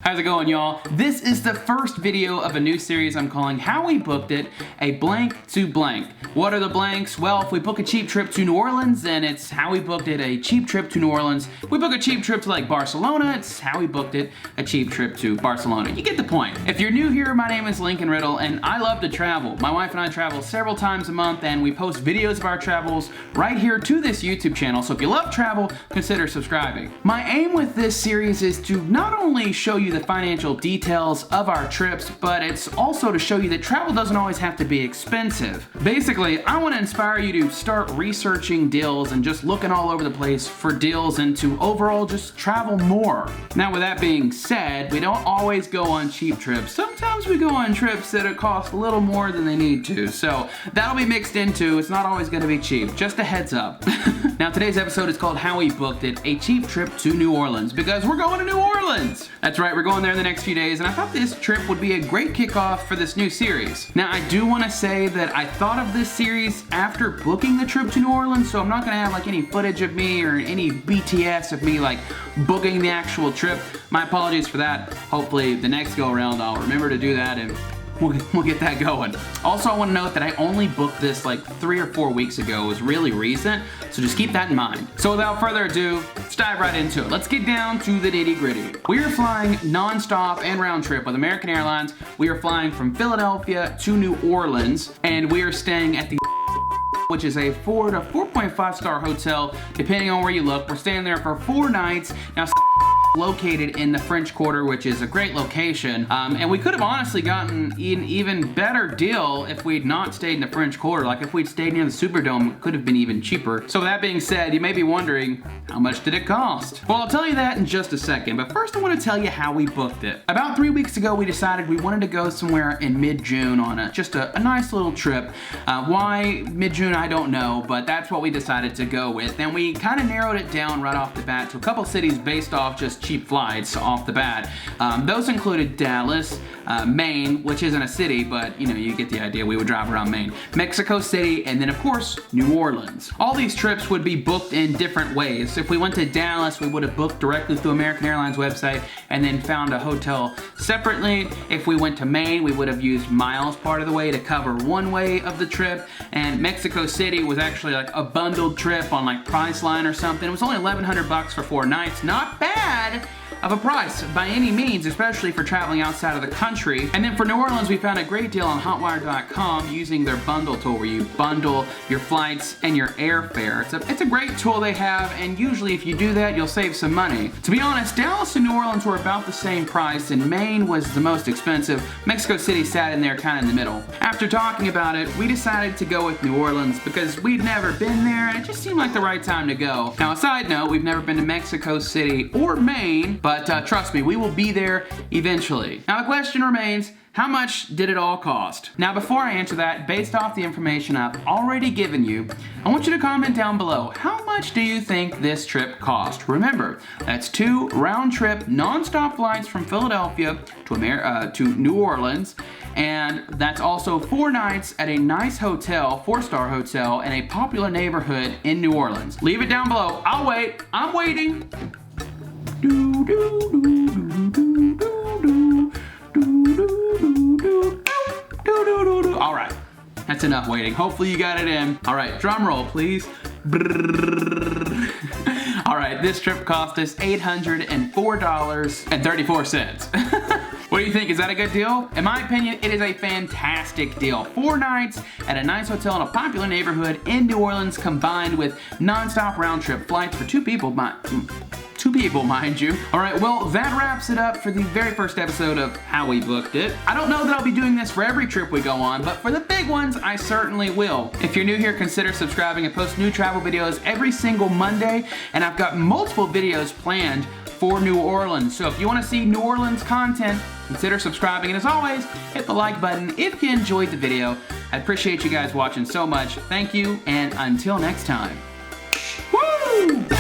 How's it going, y'all? This is the first video of a new series I'm calling How We Booked It, a blank to blank. What are the blanks? Well, if we book a cheap trip to New Orleans, then it's how we booked it, a cheap trip to New Orleans. If we book a cheap trip to like Barcelona, it's how we booked it, a cheap trip to Barcelona. You get the point. If you're new here, my name is Lincoln Riddle, and I love to travel. My wife and I travel several times a month, and we post videos of our travels right here to this YouTube channel. So if you love travel, consider subscribing. My aim with this series is to not only show you the financial details of our trips, but it's also to show you that travel doesn't always have to be expensive. Basically, I want to inspire you to start researching deals and just looking all over the place for deals and to overall just travel more. Now, with that being said, we don't always go on cheap trips. Sometimes we go on trips that cost a little more than they need to, so that'll be mixed into. It's not always going to be cheap. Just a heads up. Now, today's episode is called How We Booked It, a cheap trip to New Orleans, because we're going to New Orleans. That's right, we're going there in the next few days, and I thought this trip would be a great kickoff for this new series. Now, I do want to say that I thought of this series after booking the trip to New Orleans, so I'm not going to have like any footage of me or any BTS of me like booking the actual trip. My apologies for that. Hopefully the next go around I'll remember to do that and we'll get that going. Also, I want to note that I only booked this like 3 or 4 weeks ago. It was really recent, so just keep that in mind. So without further ado, let's dive right into it. Let's get down to the nitty-gritty. We are flying non-stop and round trip with American Airlines. We are flying from Philadelphia to New Orleans, and we are staying at the which is a 4 to 4.5 star hotel, depending on where you look. We're staying there for 4 nights. Now, located in the French Quarter, which is a great location, and we could have honestly gotten an even better deal if we'd not stayed in the French Quarter. Like if we'd stayed near the Superdome, it could have been even cheaper. So with that being said, you may be wondering, how much did it cost? Well, I'll tell you that in just a second, but first I want to tell you how we booked it. About 3 weeks ago, we decided we wanted to go somewhere in mid-June on just a nice little trip. Why mid-June, I don't know, but that's what we decided to go with, and we kind of narrowed it down right off the bat to a couple cities based off just cheap flights off the bat. Those included Dallas, Maine, which isn't a city, but you know, you get the idea. We would drive around Maine, Mexico City, and then of course, New Orleans. All these trips would be booked in different ways. If we went to Dallas, we would have booked directly through American Airlines website and then found a hotel separately. If we went to Maine, we would have used miles part of the way to cover one way of the trip, and Mexico City was actually like a bundled trip on like Priceline or something. It was only $1,100 for 4 nights. Not bad of a price by any means, especially for traveling outside of the country. And then for New Orleans, we found a great deal on hotwire.com using their bundle tool where you bundle your flights and your airfare. It's a great tool they have, and usually if you do that, you'll save some money. To be honest, Dallas and New Orleans were about the same price, and Maine was the most expensive. Mexico City sat in there kind of in the middle. After talking about it, we decided to go with New Orleans because we'd never been there and it just seemed like the right time to go. Now, a side note, we've never been to Mexico City or Maine, but trust me, we will be there eventually. Now the question remains, how much did it all cost? Now before I answer that, based off the information I've already given you, I want you to comment down below, how much do you think this trip cost? Remember, that's 2 round-trip, non-stop flights from Philadelphia to New Orleans, and that's also 4 nights at a nice hotel, 4-star hotel, in a popular neighborhood in New Orleans. Leave it down below. I'll wait. I'm waiting. All right, that's enough waiting. Hopefully you got it in. All right, drum roll, please. All right, this trip cost us $804.34. What do you think? Is that a good deal? In my opinion, it is a fantastic deal. 4 nights at a nice hotel in a popular neighborhood in New Orleans, combined with non-stop round-trip flights for 2 people. 2 people, mind you. All right, well, that wraps it up for the very first episode of How We Booked It. I don't know that I'll be doing this for every trip we go on, but for the big ones, I certainly will. If you're new here, consider subscribing. I post new travel videos every single Monday, and I've got multiple videos planned for New Orleans. So if you want to see New Orleans content, consider subscribing. And as always, hit the like button if you enjoyed the video. I appreciate you guys watching so much. Thank you, and until next time. Woo!